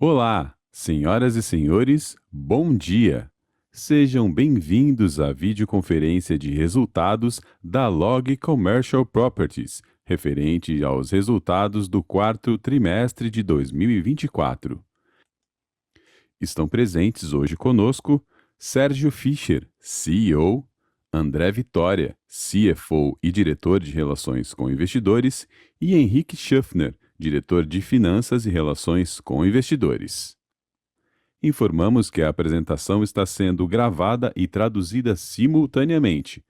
Olá, senhoras e senhores, bom dia! Sejam bem-vindos à videoconferência de resultados da Log Commercial Properties, referente aos resultados do quarto trimestre de 2024. Estão presentes hoje conosco Sérgio Fischer, CEO, André Vitória, CFO e diretor de Relações com Investidores, e Henrique Schaffner, diretor de Finanças e Relações com Investidores. Informamos que a apresentação está sendo gravada e traduzida simultaneamente.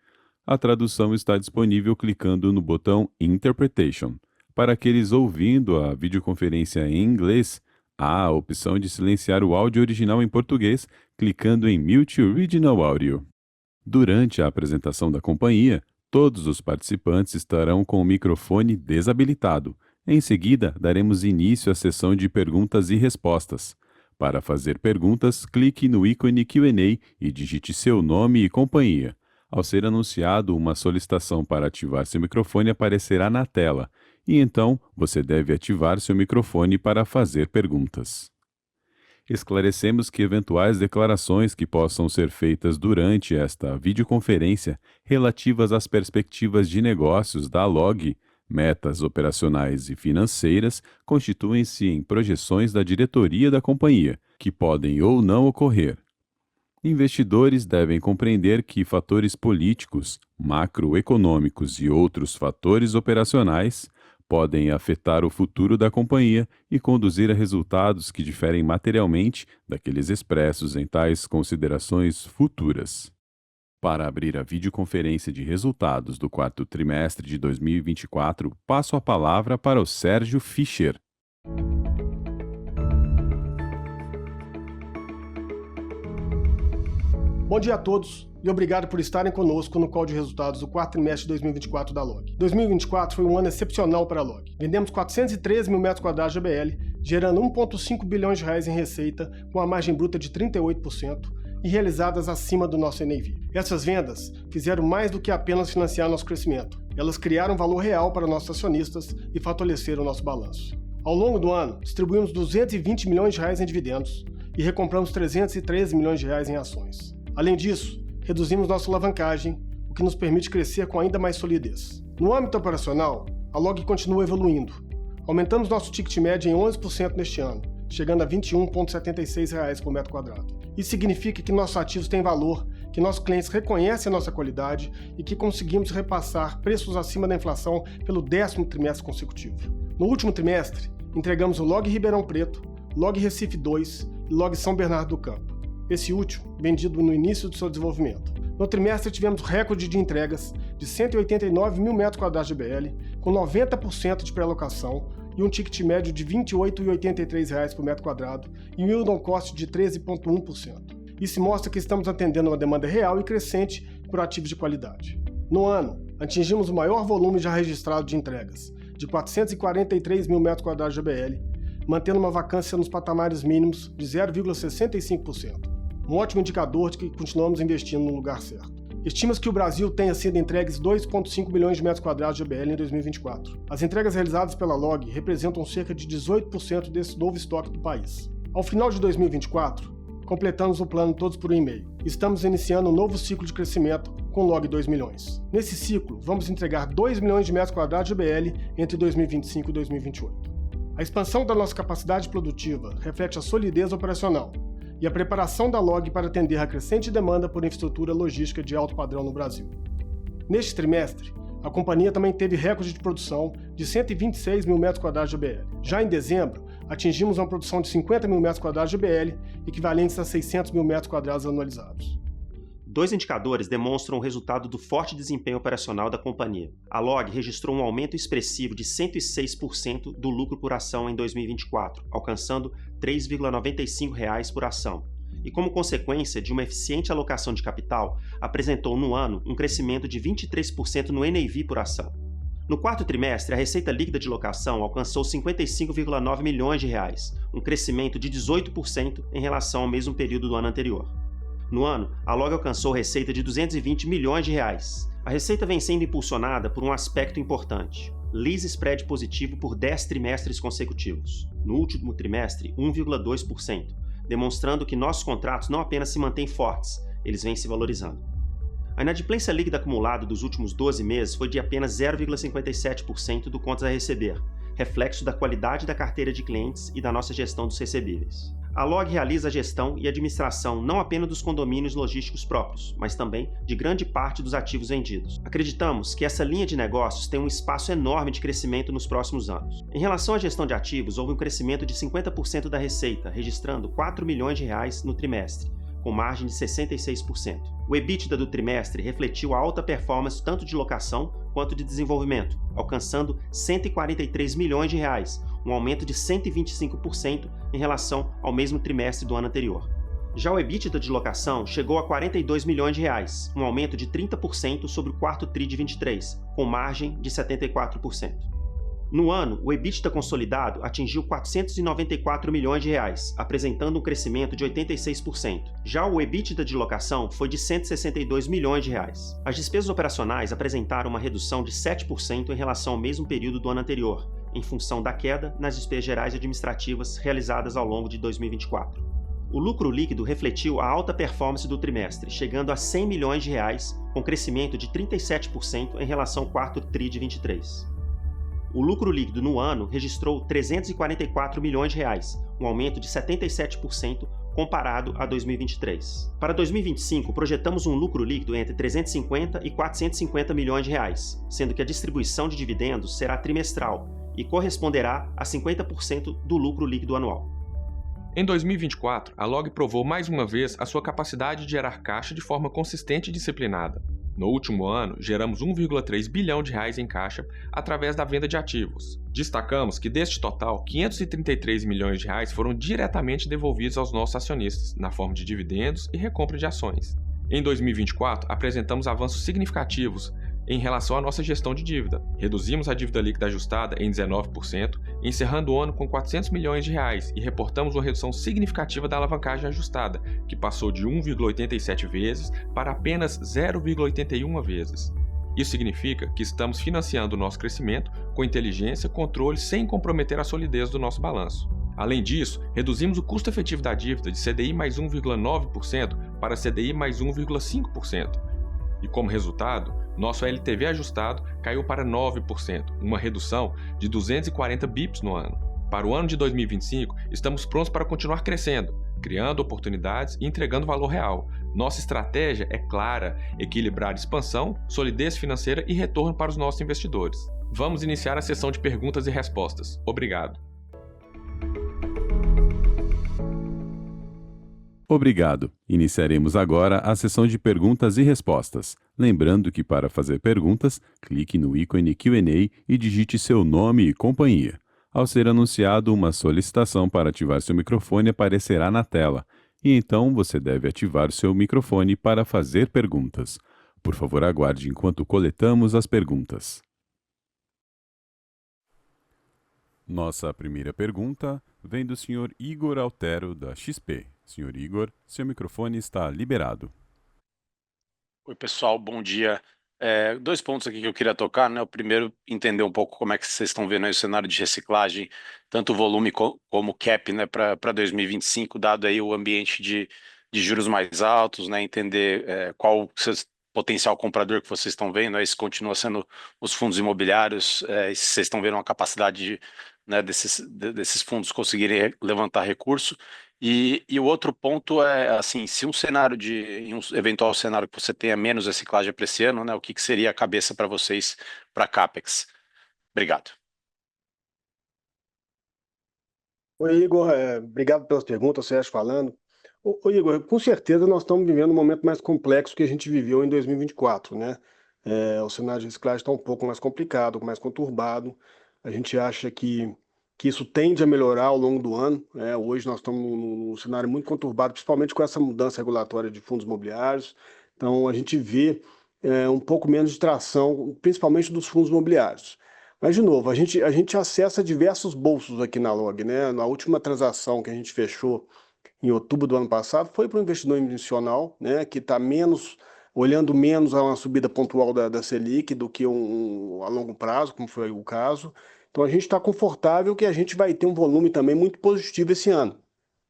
A tradução está disponível clicando no botão Interpretation. Para aqueles ouvindo a videoconferência em inglês, há a opção de silenciar o áudio original em português, clicando em Mute Original Audio. Durante a apresentação da companhia, todos os participantes estarão com o microfone desabilitado. Em seguida, daremos início à sessão de perguntas e respostas. Para fazer perguntas, clique no ícone Q&A e digite seu nome e companhia. Ao ser anunciado, uma solicitação para ativar seu microfone aparecerá na tela, e então você deve ativar seu microfone para fazer perguntas. Esclarecemos que eventuais declarações que possam ser feitas durante esta videoconferência relativas às perspectivas de negócios da Log, metas operacionais e financeiras, constituem-se em projeções da diretoria da companhia, que podem ou não ocorrer. Investidores devem compreender que fatores políticos, macroeconômicos e outros fatores operacionais podem afetar o futuro da companhia e conduzir a resultados que diferem materialmente daqueles expressos em tais considerações futuras. Para abrir a videoconferência de resultados do quarto trimestre de 2024, passo a palavra para o Sérgio Fischer. Bom dia a todos e obrigado por estarem conosco no call de resultados do quarto trimestre de 2024 da Log. 2024 foi um ano excepcional para a Log. Vendemos 413 mil metros quadrados de ABL, gerando 1,5 bilhões de reais em receita, com a margem bruta de 38% e realizadas acima do nosso NAV. Essas vendas fizeram mais do que apenas financiar nosso crescimento. Elas criaram valor real para nossos acionistas e fortaleceram nosso balanço. Ao longo do ano, distribuímos 220 milhões de reais em dividendos e recompramos 313 milhões de reais em ações. Além disso, reduzimos nossa alavancagem, o que nos permite crescer com ainda mais solidez. No âmbito operacional, a Log continua evoluindo. Aumentamos nosso ticket médio em 11% neste ano, chegando a R$ 21,76 por metro quadrado. Isso significa que nossos ativos têm valor, que nossos clientes reconhecem a nossa qualidade e que conseguimos repassar preços acima da inflação pelo 10º trimestre consecutivo. No último trimestre, entregamos o Log Ribeirão Preto, Log Recife 2 e Log São Bernardo do Campo. Esse último, vendido no início do seu desenvolvimento. No trimestre, tivemos recorde de entregas de 189 mil metros quadrados de BL, com 90% de pré-locação e um ticket médio de R$ 28,83 por metro quadrado e um yield on cost de 13,1%. Isso mostra que estamos atendendo uma demanda real e crescente por ativos de qualidade. No ano, atingimos o maior volume já registrado de entregas, de 443 mil metros quadrados de BL, mantendo uma vacância nos patamares mínimos de 0,65%. Um ótimo indicador de que continuamos investindo no lugar certo. Estima-se que o Brasil tenha sido entregues 2,5 bilhões de metros quadrados de ABL em 2024. As entregas realizadas pela Log representam cerca de 18% desse novo estoque do país. Ao final de 2024, completamos o plano Todos por um e-mail. Estamos iniciando um novo ciclo de crescimento com Log 2 milhões. Nesse ciclo, vamos entregar 2 milhões de metros quadrados de ABL entre 2025 e 2028. A expansão da nossa capacidade produtiva reflete a solidez operacional e a preparação da Log para atender a crescente demanda por infraestrutura logística de alto padrão no Brasil. Neste trimestre, a companhia também teve recorde de produção de 126 mil metros quadrados de ABL. Já em dezembro, atingimos uma produção de 50 mil metros quadrados de ABL, equivalentes a 600 mil metros quadrados anualizados. Dois indicadores demonstram o resultado do forte desempenho operacional da companhia. A Log registrou um aumento expressivo de 106% do lucro por ação em 2024, alcançando R$ 3,95 por ação. E como consequência de uma eficiente alocação de capital, apresentou no ano um crescimento de 23% no NAV por ação. No quarto trimestre, a receita líquida de locação alcançou 55,9 milhões de reais, um crescimento de 18% em relação ao mesmo período do ano anterior. No ano, a Log alcançou receita de 220 milhões de reais, A receita vem sendo impulsionada por um aspecto importante: lease spread positivo por 10 trimestres consecutivos. No último trimestre, 1,2%, demonstrando que nossos contratos não apenas se mantêm fortes, eles vêm se valorizando. A inadimplência líquida acumulada dos últimos 12 meses foi de apenas 0,57% do contas a receber, reflexo da qualidade da carteira de clientes e da nossa gestão dos recebíveis. A LOG realiza a gestão e administração não apenas dos condomínios logísticos próprios, mas também de grande parte dos ativos vendidos. Acreditamos que essa linha de negócios tem um espaço enorme de crescimento nos próximos anos. Em relação à gestão de ativos, houve um crescimento de 50% da receita, registrando R$ 4 milhões no trimestre, com margem de 66%. O EBITDA do trimestre refletiu a alta performance tanto de locação quanto de desenvolvimento, alcançando R$ 143 milhões, um aumento de 125% em relação ao mesmo trimestre do ano anterior. Já o EBITDA de locação chegou a R$ 42 milhões, um aumento de 30% sobre o quarto TRI de 23, com margem de 74%. No ano, o EBITDA consolidado atingiu R$ 494 milhões, apresentando um crescimento de 86%. Já o EBITDA de locação foi de R$ 162 milhões. As despesas operacionais apresentaram uma redução de 7% em relação ao mesmo período do ano anterior, em função da queda nas despesas gerais e administrativas realizadas ao longo de 2024. O lucro líquido refletiu a alta performance do trimestre, chegando a R$ 100 milhões, com crescimento de 37% em relação ao quarto TRI de 23. O lucro líquido no ano registrou R$ 344 milhões, um aumento de 77% comparado a 2023. Para 2025, projetamos um lucro líquido entre 350 e 450 milhões, sendo que a distribuição de dividendos será trimestral e corresponderá a 50% do lucro líquido anual. Em 2024, a LOG provou mais uma vez a sua capacidade de gerar caixa de forma consistente e disciplinada. No último ano, geramos R$ 1,3 bilhão em caixa através da venda de ativos. Destacamos que deste total, R$ 533 milhões foram diretamente devolvidos aos nossos acionistas, na forma de dividendos e recompra de ações. Em 2024, apresentamos avanços significativos em relação à nossa gestão de dívida. Reduzimos a dívida líquida ajustada em 19%, encerrando o ano com R$ 400 milhões e reportamos uma redução significativa da alavancagem ajustada, que passou de 1,87 vezes para apenas 0,81 vezes. Isso significa que estamos financiando o nosso crescimento com inteligência e controle sem comprometer a solidez do nosso balanço. Além disso, reduzimos o custo efetivo da dívida de CDI mais 1,9% para CDI mais 1,5%. E como resultado, nosso LTV ajustado caiu para 9%, uma redução de 240 bips no ano. Para o ano de 2025, estamos prontos para continuar crescendo, criando oportunidades e entregando valor real. Nossa estratégia é clara: equilibrar expansão, solidez financeira e retorno para os nossos investidores. Vamos iniciar a sessão de perguntas e respostas. Obrigado. Obrigado. Iniciaremos agora a sessão de perguntas e respostas. Lembrando que para fazer perguntas, clique no ícone Q&A e digite seu nome e companhia. Ao ser anunciado, uma solicitação para ativar seu microfone aparecerá na tela, e então você deve ativar seu microfone para fazer perguntas. Por favor, aguarde enquanto coletamos as perguntas. Nossa primeira pergunta vem do Sr. Igor Altero, da XP. Sr. Igor, seu microfone está liberado. Oi, pessoal, bom dia. Dois pontos aqui que eu queria tocar, né? O primeiro, entender um pouco como é que vocês estão vendo aí o cenário de reciclagem, tanto volume como cap, né, para 2025, dado aí o ambiente de juros mais altos, né? Entender qual potencial comprador que vocês estão vendo, aí se continua sendo os fundos imobiliários, e se vocês estão vendo uma capacidade né, desses fundos conseguirem levantar recurso. E o outro ponto é, assim, se em um eventual cenário que você tenha menos reciclagem para esse ano, né, o que seria a cabeça para vocês para CAPEX? Obrigado. Oi, Igor, obrigado pelas perguntas, Sérgio falando. Ô, Igor, com certeza nós estamos vivendo um momento mais complexo que a gente viveu em 2024, né? O cenário de reciclagem está um pouco mais complicado, mais conturbado. A gente acha que isso tende a melhorar ao longo do ano, né? Hoje nós estamos num cenário muito conturbado, principalmente com essa mudança regulatória de fundos imobiliários. Então a gente vê um pouco menos de tração, principalmente dos fundos imobiliários. Mas, de novo, a gente acessa diversos bolsos aqui na LOG, né? Na última transação que a gente fechou em outubro do ano passado foi para o investidor institucional, né? Que está menos olhando menos a uma subida pontual da Selic do que a longo prazo, como foi o caso. Então a gente está confortável que a gente vai ter um volume também muito positivo esse ano.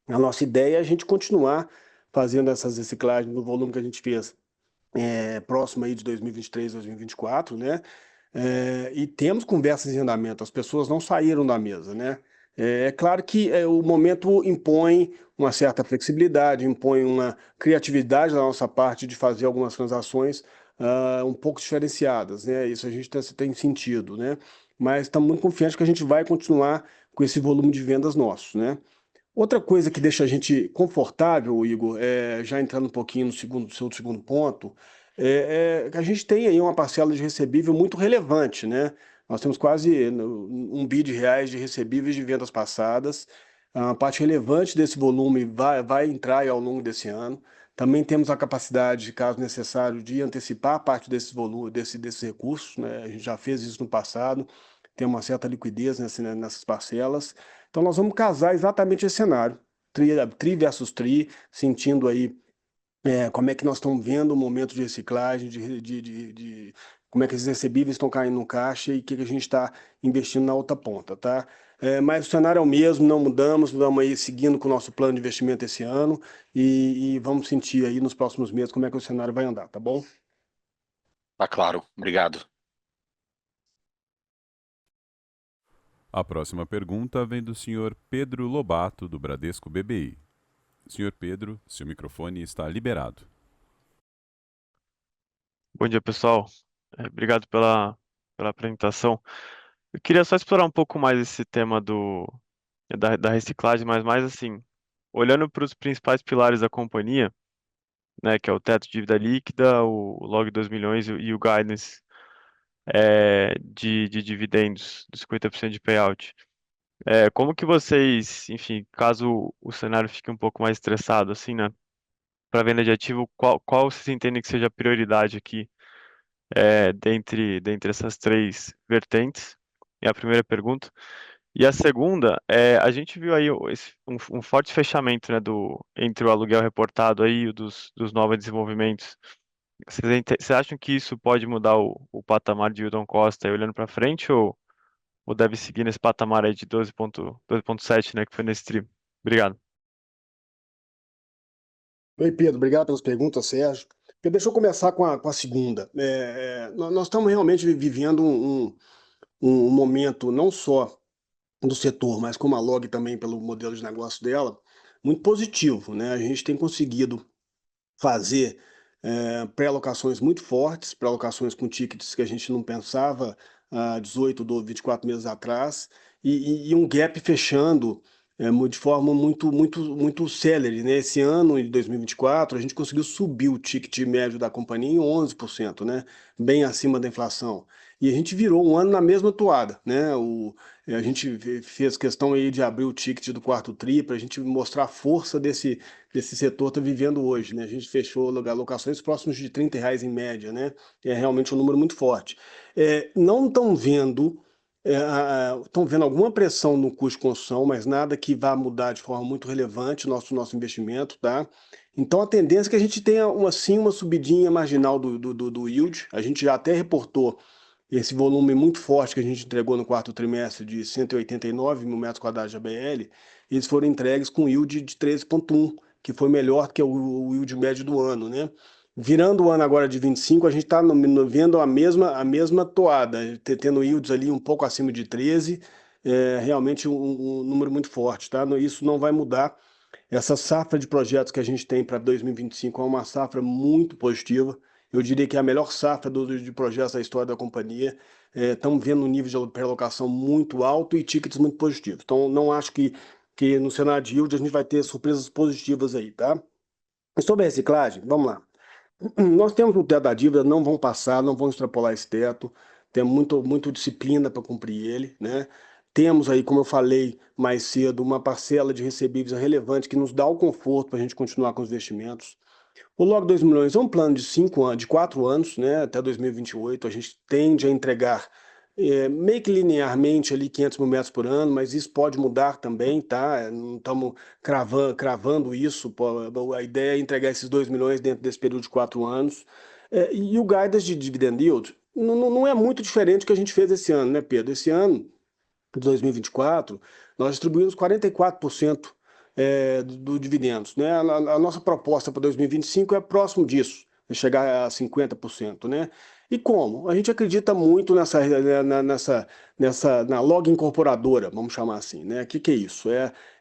A nossa ideia é a gente continuar fazendo essas reciclagens no volume que a gente fez próximo aí de 2023, 2024, né? E temos conversas em andamento, as pessoas não saíram da mesa, né? É claro que o momento impõe uma certa flexibilidade, impõe uma criatividade da nossa parte de fazer algumas transações um pouco diferenciadas, né? Isso a gente tem sentido, né? Mas estamos muito confiantes que a gente vai continuar com esse volume de vendas nossos, né? Outra coisa que deixa a gente confortável, Igor, já entrando um pouquinho no seu segundo ponto, que a gente tem aí uma parcela de recebível muito relevante, né? Nós temos quase R$ 1 bi de recebíveis de vendas passadas. A parte relevante desse volume vai entrar aí ao longo desse ano. Também temos a capacidade, caso necessário, de antecipar parte desses volumes, desses recursos, né? A gente já fez isso no passado, tem uma certa liquidez nessas parcelas. Então nós vamos casar exatamente esse cenário, tri versus tri, sentindo aí como é que nós estamos vendo o momento de reciclagem, como é que esses recebíveis estão caindo no caixa e o que a gente está investindo na outra ponta, tá? Mas o cenário é o mesmo, não mudamos, vamos aí seguindo com o nosso plano de investimento esse ano e vamos sentir aí nos próximos meses como é que o cenário vai andar, tá bom? Tá claro, obrigado. A próxima pergunta vem do senhor Pedro Lobato, do Bradesco BBI. Senhor Pedro, seu microfone está liberado. Bom dia, pessoal. Obrigado pela apresentação. Eu queria só explorar um pouco mais esse tema da reciclagem, mas mais assim, olhando para os principais pilares da companhia, né, que é o teto de dívida líquida, o log 2 milhões e o guidance de dividendos, dos 50% de payout. Como que vocês, enfim, caso o cenário fique um pouco mais estressado, assim, né, para venda de ativo, qual vocês entendem que seja a prioridade aqui dentre essas três vertentes? É a primeira pergunta. E a segunda, a gente viu aí um forte fechamento, né, entre o aluguel reportado aí e o dos novos desenvolvimentos. Vocês acham que isso pode mudar o patamar de yield on cost aí olhando para frente ou deve seguir nesse patamar aí de 12,7, né, que foi nesse tri? Obrigado. Oi, Pedro, obrigado pelas perguntas, Sérgio. Deixa eu começar com a segunda. Nós estamos realmente vivendo um momento não só do setor, mas como a Log também pelo modelo de negócio dela, muito positivo, né? A gente tem conseguido fazer pré-alocações muito fortes, pré-alocações com tickets que a gente não pensava há 18 ou 24 meses atrás, e um gap fechando de forma muito célere, né? Esse ano, em 2024, a gente conseguiu subir o ticket médio da companhia em 11%, né? Bem acima da inflação. E a gente virou um ano na mesma toada, né? A gente fez questão aí de abrir o ticket do quarto tri para a gente mostrar a força desse setor está vivendo hoje, né? A gente fechou alocações próximas de R$ 30 em média, né? É realmente um número muito forte. Não estão vendo, estão vendo alguma pressão no custo de construção, mas nada que vá mudar de forma muito relevante o nosso investimento, tá? Então a tendência é que a gente tenha uma subidinha marginal do yield. A gente já até reportou esse volume muito forte que a gente entregou no quarto trimestre de 189 mil metros quadrados de ABL, eles foram entregues com yield de 13,1, que foi melhor que o yield médio do ano, né? Virando o ano agora de 25, a gente está vendo a mesma toada, tendo yields ali um pouco acima de 13, realmente um número muito forte, tá? Isso não vai mudar. Essa safra de projetos que a gente tem para 2025 é uma safra muito positiva. Eu diria que é a melhor safra de projetos da história da companhia. Estamos vendo um nível de pré-alocação muito alto e tickets muito positivos. Então, não acho que no cenário de yield a gente vai ter surpresas positivas aí, tá? E sobre a reciclagem, vamos lá. Nós temos o teto da dívida, não vão passar, não vão extrapolar esse teto. Temos muito disciplina para cumprir ele, né? Temos aí, como eu falei mais cedo, uma parcela de recebíveis relevante que nos dá o conforto para a gente continuar com os investimentos. O Log 2 milhões é um plano de 5 anos, de 4 anos, né, até 2028. A gente tende a entregar meio que linearmente ali 500 mil metros por ano, mas isso pode mudar também, tá? Não estamos cravando isso. A ideia é entregar esses 2 milhões dentro desse período de 4 anos. E o guidance de dividend yield não é muito diferente do que a gente fez esse ano, né, Pedro? Esse ano, de 2024, nós distribuímos 44% do dividendos, né? A nossa proposta para 2025 é próximo disso, é chegar a 50%, né? E como? A gente acredita muito na log incorporadora, vamos chamar assim, né? O que é isso?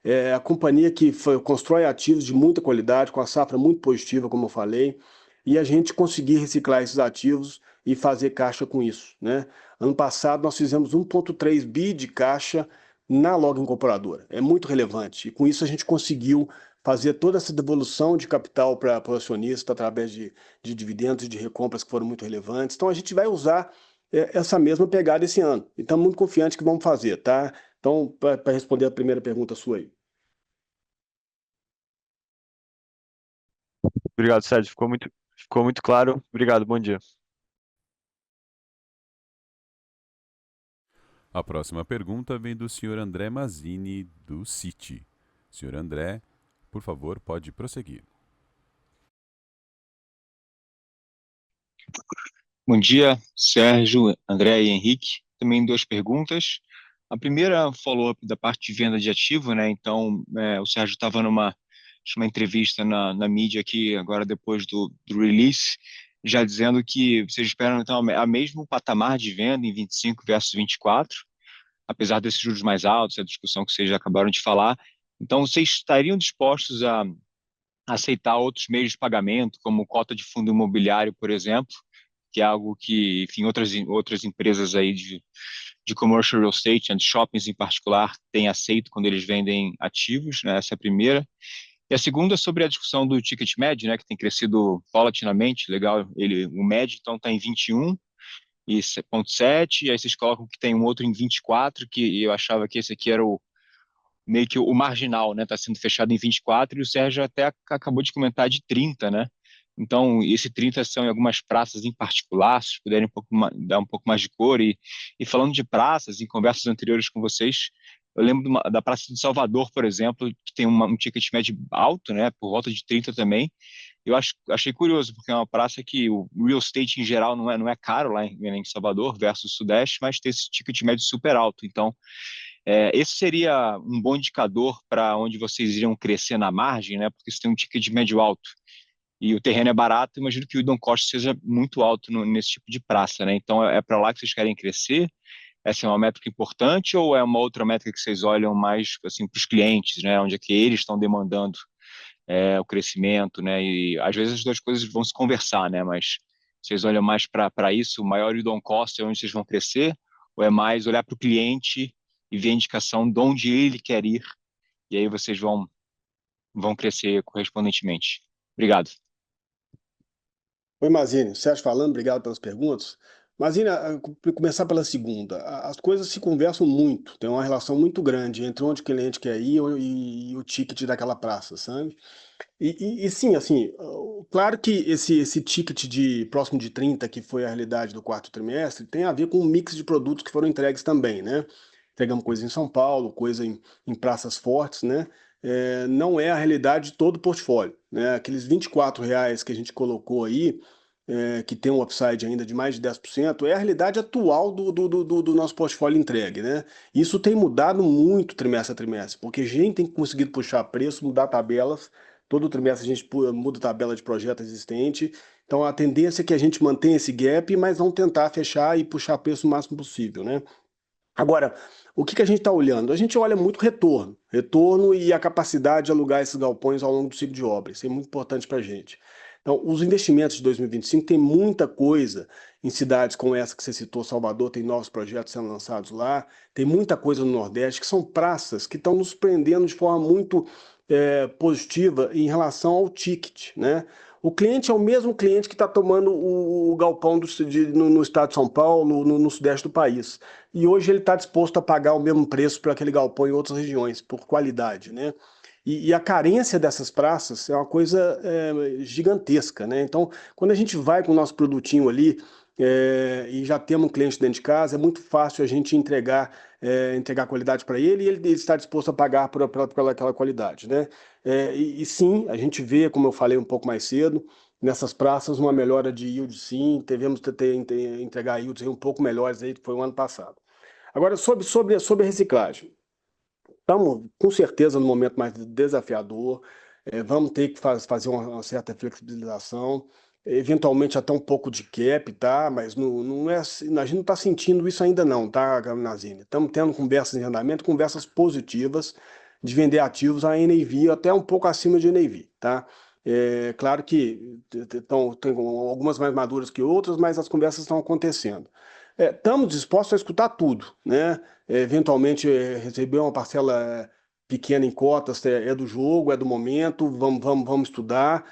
É a companhia que constrói ativos de muita qualidade, com a safra muito positiva, como eu falei, e a gente conseguir reciclar esses ativos e fazer caixa com isso, né? Ano passado nós fizemos 1,3 bi de caixa na log incorporadora. É muito relevante. E com isso a gente conseguiu fazer toda essa devolução de capital para o acionista através de dividendos e de recompras que foram muito relevantes. Então a gente vai usar essa mesma pegada esse ano. E estamos muito confiantes que vamos fazer, tá? Então, para responder a primeira pergunta sua aí. Obrigado, Sérgio. Ficou muito claro. Obrigado, bom dia. A próxima pergunta vem do senhor André Mazzini, do Citi. Senhor André, por favor, pode prosseguir. Bom dia, Sérgio, André e Henrique. Também duas perguntas. A primeira follow-up da parte de venda de ativo, né? Então, o Sérgio estava numa entrevista na mídia aqui, agora depois do release, já dizendo que vocês esperam, então, a mesmo patamar de venda em 25 versus 24, apesar desses juros mais altos, a discussão que vocês já acabaram de falar. Então, vocês estariam dispostos a aceitar outros meios de pagamento, como cota de fundo imobiliário, por exemplo, que é algo que, enfim, outras empresas aí de commercial real estate, and shoppings em particular, têm aceito quando eles vendem ativos, né? Essa é a primeira. E a segunda é sobre a discussão do ticket médio, né, que tem crescido paulatinamente, legal, o médio então está em 21 e 0,7, e aí vocês colocam que tem um outro em 24, que eu achava que esse aqui era meio que o marginal, né, está sendo fechado em 24, e o Sérgio até acabou de comentar de 30, né? Então, esse 30 são em algumas praças em particular, se puderem dar um pouco mais de cor. E falando de praças, em conversas anteriores com vocês, eu lembro da Praça de Salvador, por exemplo, que tem um ticket médio alto, né, por volta de 30 também. Eu achei curioso, porque é uma praça que o real estate em geral não é caro lá em Salvador versus Sudeste, mas tem esse ticket médio super alto. Então, esse seria um bom indicador para onde vocês iriam crescer na margem, né, porque você tem um ticket médio alto e o terreno é barato, imagino que o yield on cost seja muito alto nesse tipo de praça, né? Então é para lá que vocês querem crescer? Essa é uma métrica importante ou é uma outra métrica que vocês olham mais assim para os clientes, né? Onde é que eles estão demandando o crescimento, né? E às vezes as duas coisas vão se conversar, né? Mas vocês olham mais para isso, o maior yield on cost é onde vocês vão crescer, ou é mais olhar para o cliente e ver a indicação de onde ele quer ir, e aí vocês vão crescer correspondentemente? Obrigado. Oi, Mazzini, Sérgio falando, obrigado pelas perguntas. Mazzini, começar pela segunda. As coisas se conversam muito, tem uma relação muito grande entre onde o cliente quer ir e o ticket daquela praça, sabe? E sim, assim, claro que esse ticket de próximo de 30, que foi a realidade do quarto trimestre, tem a ver com um mix de produtos que foram entregues também, né? Entregamos coisa em São Paulo, coisa em praças fortes, né? Não é a realidade de todo o portfólio, né? Aqueles R$ 24 que a gente colocou aí, que tem um upside ainda de mais de 10%, é a realidade atual do nosso portfólio entregue, né? Isso tem mudado muito trimestre a trimestre, porque a gente tem conseguido puxar preço, mudar tabelas, todo trimestre a gente muda a tabela de projeto existente, então a tendência é que a gente mantenha esse gap, mas vamos tentar fechar e puxar preço o máximo possível, né? Agora, o que a gente está olhando? A gente olha muito retorno e a capacidade de alugar esses galpões ao longo do ciclo de obra. Isso é muito importante para a gente. Então, os investimentos de 2025 tem muita coisa em cidades como essa que você citou, Salvador, tem novos projetos sendo lançados lá, tem muita coisa no Nordeste, que são praças que estão nos prendendo de forma muito positiva em relação ao ticket, né? O cliente é o mesmo cliente que está tomando o galpão no estado de São Paulo, no sudeste do país. E hoje ele está disposto a pagar o mesmo preço por aquele galpão em outras regiões, por qualidade, né? E a carência dessas praças é uma coisa gigantesca, né? Então, quando a gente vai com o nosso produtinho ali e já temos um cliente dentro de casa, é muito fácil a gente entregar qualidade para ele e ele está disposto a pagar por aquela qualidade, né? E sim, a gente vê, como eu falei um pouco mais cedo, nessas praças uma melhora de yield sim, devemos entregar yields aí um pouco melhores aí do que foi o ano passado. Agora, sobre a reciclagem. Estamos, com certeza, no momento mais desafiador, vamos ter que fazer uma certa flexibilização, eventualmente até um pouco de cap, tá? Mas não é, a gente não está sentindo isso ainda não, tá, Gaminazine? Estamos tendo conversas em andamento, conversas positivas de vender ativos a NAV, até um pouco acima de NAV, tá? É claro que tem algumas mais maduras que outras, mas as conversas estão acontecendo. Estamos dispostos a escutar tudo, né? Eventualmente receber uma parcela pequena em cotas é do jogo, é do momento, vamos estudar,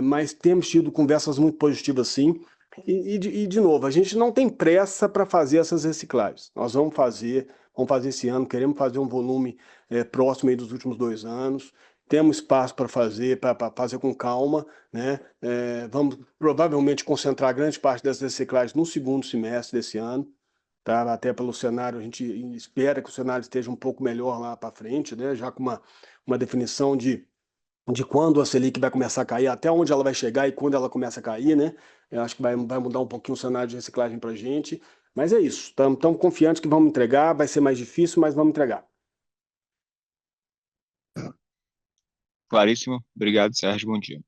mas temos tido conversas muito positivas sim, e de novo, a gente não tem pressa para fazer essas reciclagens, nós vamos fazer esse ano, queremos fazer um volume próximo aí dos últimos 2 anos, temos espaço para fazer com calma, né? Vamos provavelmente concentrar grande parte dessas reciclagens no segundo semestre desse ano, tá? Até pelo cenário, a gente espera que o cenário esteja um pouco melhor lá para frente, né? Já com uma definição de quando a Selic vai começar a cair, até onde ela vai chegar e quando ela começa a cair, né? Eu acho que vai mudar um pouquinho o cenário de reciclagem para a gente, mas é isso, estamos confiantes que vamos entregar, vai ser mais difícil, mas vamos entregar. Claríssimo. Obrigado, Sérgio. Bom dia.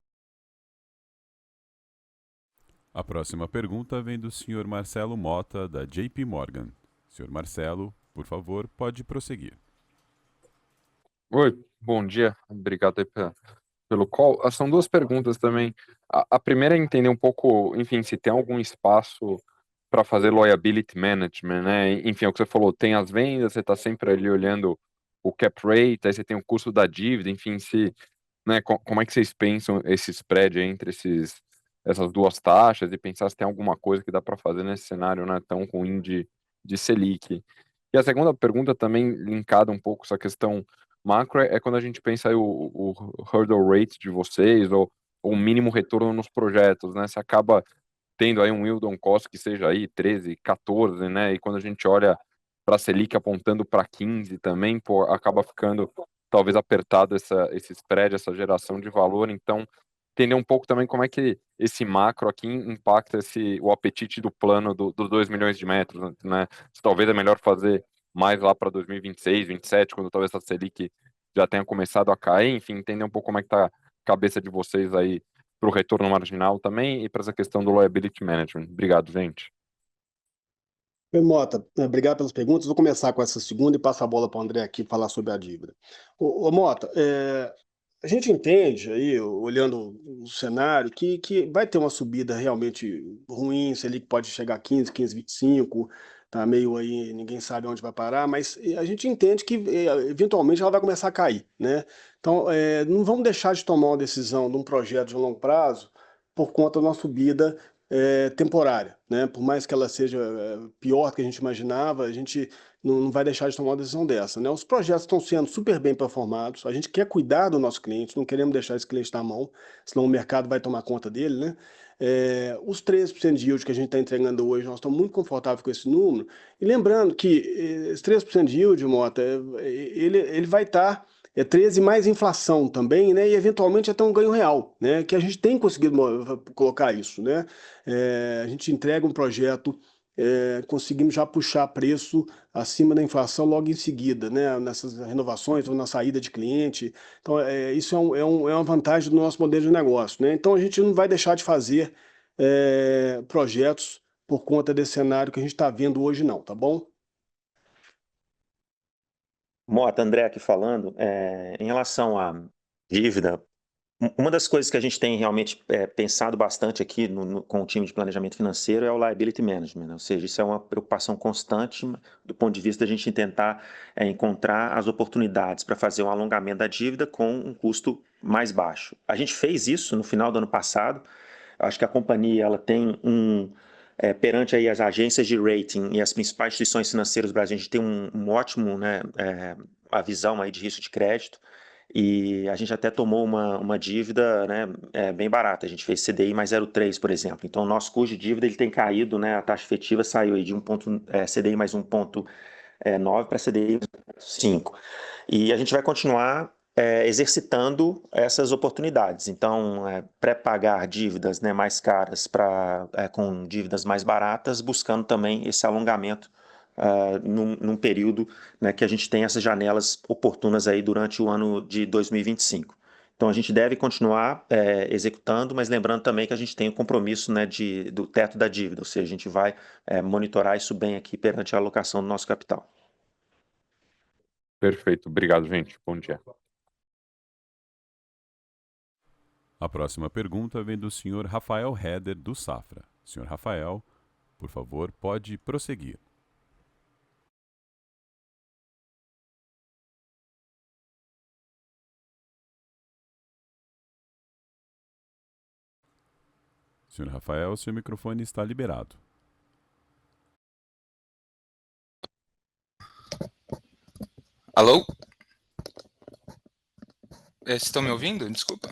A próxima pergunta vem do Sr. Marcelo Mota, da JP Morgan. Sr. Marcelo, por favor, pode prosseguir. Oi, bom dia. Obrigado aí pelo call. São 2 perguntas também. A primeira é entender um pouco, enfim, se tem algum espaço para fazer liability management, né? Enfim, é o que você falou, tem as vendas, você está sempre ali olhando o cap rate, aí você tem o custo da dívida, enfim, né, como é que vocês pensam esse spread entre essas 2 taxas e pensar se tem alguma coisa que dá para fazer nesse cenário, né, tão ruim de Selic. E a segunda pergunta também linkada um pouco essa questão macro é quando a gente pensa aí o hurdle rate de vocês ou o mínimo retorno nos projetos, né? Você acaba tendo aí um yield on cost que seja aí 13, 14, né? E quando a gente olha para a Selic apontando para 15 também, pô, acaba ficando talvez apertado esse spread, essa geração de valor. Então, entender um pouco também como é que esse macro aqui impacta o apetite do plano dos 2 milhões de metros, né? Se talvez é melhor fazer mais lá para 2026, 2027, quando talvez a Selic já tenha começado a cair, enfim, entender um pouco como é que está a cabeça de vocês aí para o retorno marginal também e para essa questão do liability management. Obrigado, gente. Oi, Mota, obrigado pelas perguntas. Vou começar com essa segunda e passar a bola para o André aqui falar sobre a dívida. Ô Mota, a gente entende aí, olhando o cenário, que vai ter uma subida realmente ruim, se ele pode chegar a 15, 25, tá meio aí, ninguém sabe onde vai parar, mas a gente entende que eventualmente ela vai começar a cair, né? Então, não vamos deixar de tomar uma decisão de um projeto de longo prazo por conta de uma subida temporária, né? Por mais que ela seja pior do que a gente imaginava, a gente não vai deixar de tomar uma decisão dessa, né? Os projetos estão sendo super bem performados, a gente quer cuidar do nosso cliente, não queremos deixar esse cliente na mão, senão o mercado vai tomar conta dele, né? Os 13% de yield que a gente está entregando hoje, nós estamos muito confortáveis com esse número, e lembrando que esse 13% de yield, Mota, ele vai estar 13 mais inflação também, né? E eventualmente até um ganho real, né? Que a gente tem conseguido colocar isso, né? A gente entrega um projeto, conseguimos já puxar preço acima da inflação logo em seguida, né? Nessas renovações ou na saída de cliente. Então, isso é uma vantagem do nosso modelo de negócio, né? Então, a gente não vai deixar de fazer projetos por conta desse cenário que a gente está vendo hoje, não, tá bom? Mota, André aqui falando, em relação à dívida, uma das coisas que a gente tem realmente pensado bastante aqui com o time de planejamento financeiro é o liability management, né? Ou seja, isso é uma preocupação constante do ponto de vista da gente tentar encontrar as oportunidades para fazer um alongamento da dívida com um custo mais baixo. A gente fez isso no final do ano passado. Acho que a companhia ela tem perante aí as agências de rating e as principais instituições financeiras do Brasil, a gente tem um ótimo, né, a visão aí de risco de crédito, e a gente até tomou uma dívida, né, bem barata. A gente fez CDI mais 0,3, por exemplo. Então, o nosso custo de dívida ele tem caído, né, a taxa efetiva saiu aí de CDI mais 1,9 para CDI 5. E a gente vai continuar exercitando essas oportunidades. Então, pré-pagar dívidas, né, mais caras com dívidas mais baratas, buscando também esse alongamento num período, né, que a gente tem essas janelas oportunas aí durante o ano de 2025. Então, a gente deve continuar executando, mas lembrando também que a gente tem o compromisso, né, do teto da dívida, ou seja, a gente vai monitorar isso bem aqui perante a alocação do nosso capital. Perfeito. Obrigado, gente. Bom dia. A próxima pergunta vem do senhor Rafael Heder, do Safra. Senhor Rafael, por favor, pode prosseguir. Senhor Rafael, seu microfone está liberado. Alô? Vocês estão me ouvindo? Desculpa.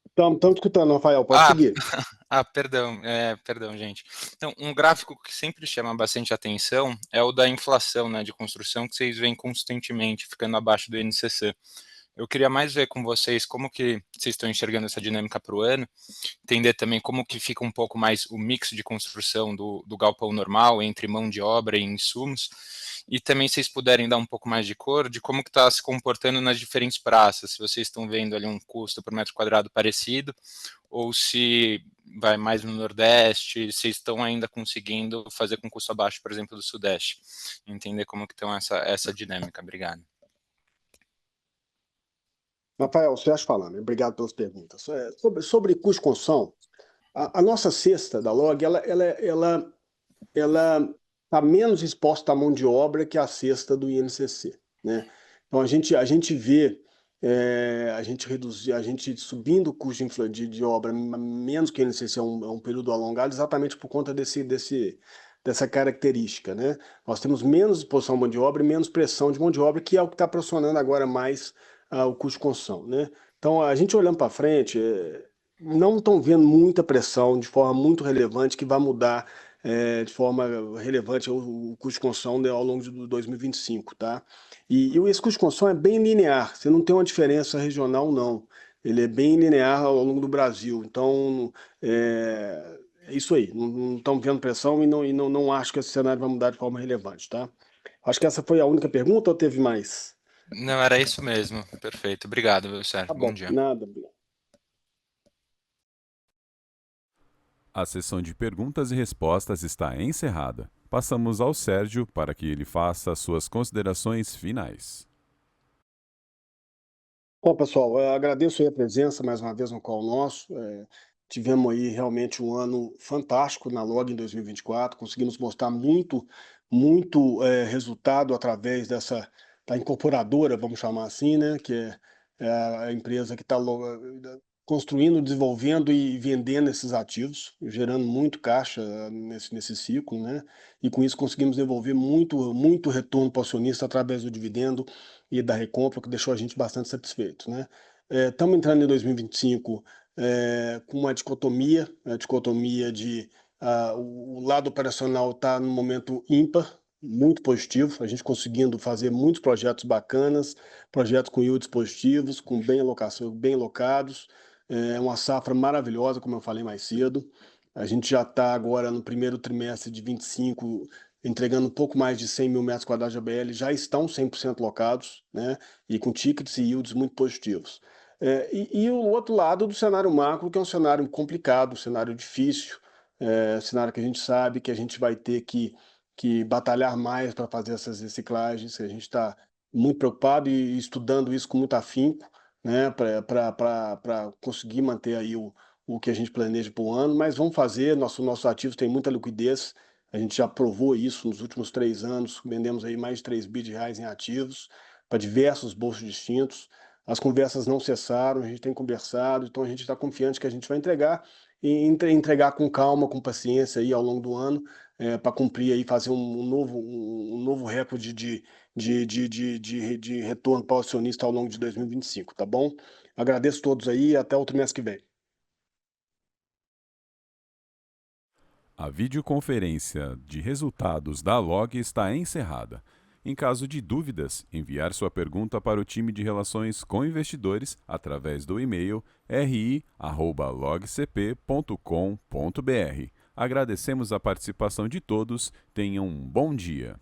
Estamos escutando, Rafael, pode seguir. Perdão, gente. Então, um gráfico que sempre chama bastante atenção é o da inflação, né, de construção, que vocês veem constantemente ficando abaixo do INCC. Eu queria mais ver com vocês como que vocês estão enxergando essa dinâmica para o ano, entender também como que fica um pouco mais o mix de construção do galpão normal, entre mão de obra e insumos, e também se vocês puderem dar um pouco mais de cor de como que está se comportando nas diferentes praças, se vocês estão vendo ali um custo por metro quadrado parecido, ou se vai mais no Nordeste, se estão ainda conseguindo fazer com custo abaixo, por exemplo, do Sudeste. Entender como que estão essa dinâmica. Obrigado. Rafael, Sérgio falando, obrigado pelas perguntas. Sobre custo de construção, a nossa cesta da LOG, ela está menos exposta à mão de obra que a cesta do INCC, né? Então a gente vê a gente subindo o custo de obra menos que o INCC é um período alongado, exatamente por conta dessa característica, né? Nós temos menos exposição à mão de obra e menos pressão de mão de obra, que é o que está pressionando agora mais o custo de construção, né? Então, a gente olhando para frente, não estão vendo muita pressão de forma muito relevante que vai mudar de forma relevante o custo de construção, né, ao longo de 2025, tá? E esse custo de construção é bem linear, você não tem uma diferença regional, não. Ele é bem linear ao longo do Brasil. Então, é isso aí. Não estamos vendo pressão e não acho que esse cenário vai mudar de forma relevante, tá? Acho que essa foi a única pergunta ou teve mais? Não, era isso mesmo. Perfeito. Obrigado, Sérgio. Tá bom, Bom dia. nada. A sessão de perguntas e respostas está encerrada. Passamos ao Sérgio para que ele faça as suas considerações finais. Bom, pessoal, eu agradeço aí a presença mais uma vez no call nosso. Tivemos aí realmente um ano fantástico na LOG em 2024. Conseguimos mostrar muito resultado através da incorporadora, vamos chamar assim, né? Que é a empresa que está construindo, desenvolvendo e vendendo esses ativos, gerando muito caixa nesse ciclo, né? E com isso conseguimos devolver muito retorno para o acionista através do dividendo e da recompra, que deixou a gente bastante satisfeito, né? Estamos entrando em 2025 com uma dicotomia, a dicotomia de o lado operacional está no momento ímpar, muito positivo, a gente conseguindo fazer muitos projetos bacanas, projetos com yields positivos, com bem alocados, uma safra maravilhosa, como eu falei mais cedo. A gente já está agora no primeiro trimestre de 25, entregando um pouco mais de 100 mil metros quadrados de ABL, já estão 100% locados, né? E com tickets e yields muito positivos. E o outro lado do cenário macro, que é um cenário complicado, um cenário difícil, cenário que a gente sabe que a gente vai ter que batalhar mais para fazer essas reciclagens, que a gente está muito preocupado e estudando isso com muito afinco, né, para conseguir manter aí o que a gente planeja para o ano, mas vamos fazer, nossos ativos têm muita liquidez, a gente já provou isso nos últimos 3 anos, vendemos aí mais de 3 bi de reais em ativos para diversos bolsos distintos, as conversas não cessaram, a gente tem conversado, então a gente está confiante que a gente vai entregar, e entregar com calma, com paciência aí ao longo do ano, para cumprir aí, fazer um novo recorde de retorno para o acionista ao longo de 2025, tá bom? Agradeço a todos aí e até o trimestre que vem. A videoconferência de resultados da LOG está encerrada. Em caso de dúvidas, enviar sua pergunta para o time de relações com investidores através do e-mail ri@logcp.com.br. Agradecemos a participação de todos. Tenham um bom dia.